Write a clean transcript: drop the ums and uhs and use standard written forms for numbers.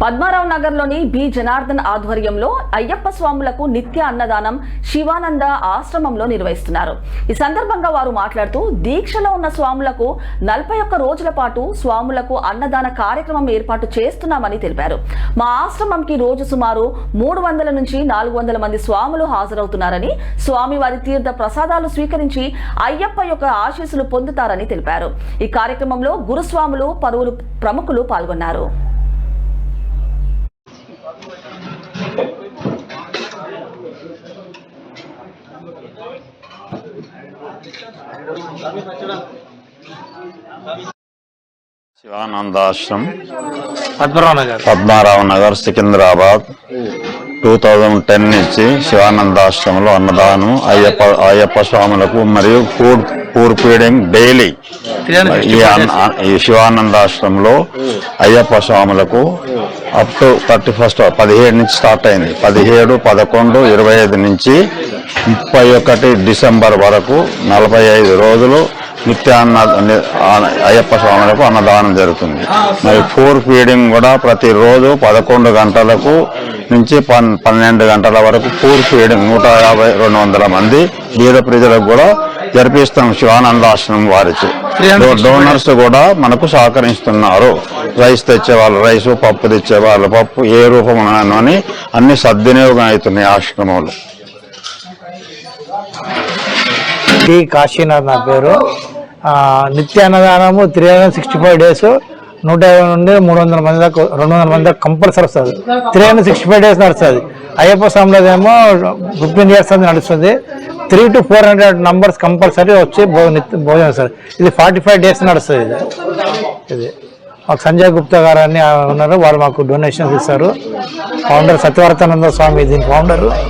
పద్మారావు నగర్లోని బి జనార్దన్ ఆధ్వర్యంలో అయ్యప్ప స్వాములకు నిత్య అన్నదానం శివానంద ఆశ్రమంలో నిర్వహిస్తున్నారు. ఈ సందర్భంగా వారు మాట్లాడుతూ దీక్షలో ఉన్న స్వాములకు 41 రోజుల పాటు స్వాములకు అన్నదాన కార్యక్రమం ఏర్పాటు చేస్తున్నామని తెలిపారు. మా ఆశ్రమంకి రోజు సుమారు 300 నుంచి 400 మంది స్వాములు హాజరవుతున్నారని, స్వామివారి తీర్థ ప్రసాదాలు స్వీకరించి అయ్యప్ప యొక్క ఆశీస్సులు పొందుతారని తెలిపారు. ఈ కార్యక్రమంలో గురుస్వాములు, పలువురు ప్రముఖులు పాల్గొన్నారు. శివానందాశ్రమం పద్మారావు నగర్ సికింద్రాబాద్ 2010 నుంచి శివానందాశ్రమంలో అన్నదానం అయ్యప్ప స్వాములకు మరియు పూర్ ఫీడింగ్ డైలీ ఈ శివానందాశ్రమంలో అయ్యప్ప స్వాములకు అప్ టు 31 17 నుంచి స్టార్ట్ అయింది. 17, 11, 25 నుంచి 31 డిసెంబర్ వరకు 45 రోజులు నిత్య అయ్యప్ప స్వాములకు అన్నదానం జరుగుతుంది. మరి పూర్ ఫీడింగ్ కూడా ప్రతిరోజు 11 గంటలకు నుంచి 12 గంటల వరకు పూర్ ఫీడింగ్ 150-200 మంది బీద ప్రజలకు కూడా జరిపిస్తాం. శివానందాశ్రమం వారికి డోనర్స్ కూడా మనకు సహకరిస్తున్నారు. రైస్ తెచ్చేవాళ్ళు రైసు, పప్పు తెచ్చేవాళ్ళు పప్పు, ఏ రూపంలోని అన్ని సద్వినియోగం అవుతున్నాయి ఆశ్రమంలో. కాశీనాథ్ నా పేరు. నిత్య అన్నదానము 365 డేస్ 150 నుండి 300 మంది దాకా 200 మంది దాకా కంపల్సరీ వస్తుంది. 365 డేస్ నడుస్తుంది. అయ్యప్ప స్వామిలోదేమో 15 ఇయర్స్ అది నడుస్తుంది. 300 to 400 నంబర్స్ కంపల్సరీ వచ్చి భోజనం సార్. ఇది 45 డేస్ నడుస్తుంది. ఇది మాకు సంజయ్ గుప్తా గారు అని ఉన్నారు, వాళ్ళు మాకు డొనేషన్స్ ఇస్తారు. ఫౌండర్ సత్యవర్తానంద స్వామి దీని ఫౌండర్.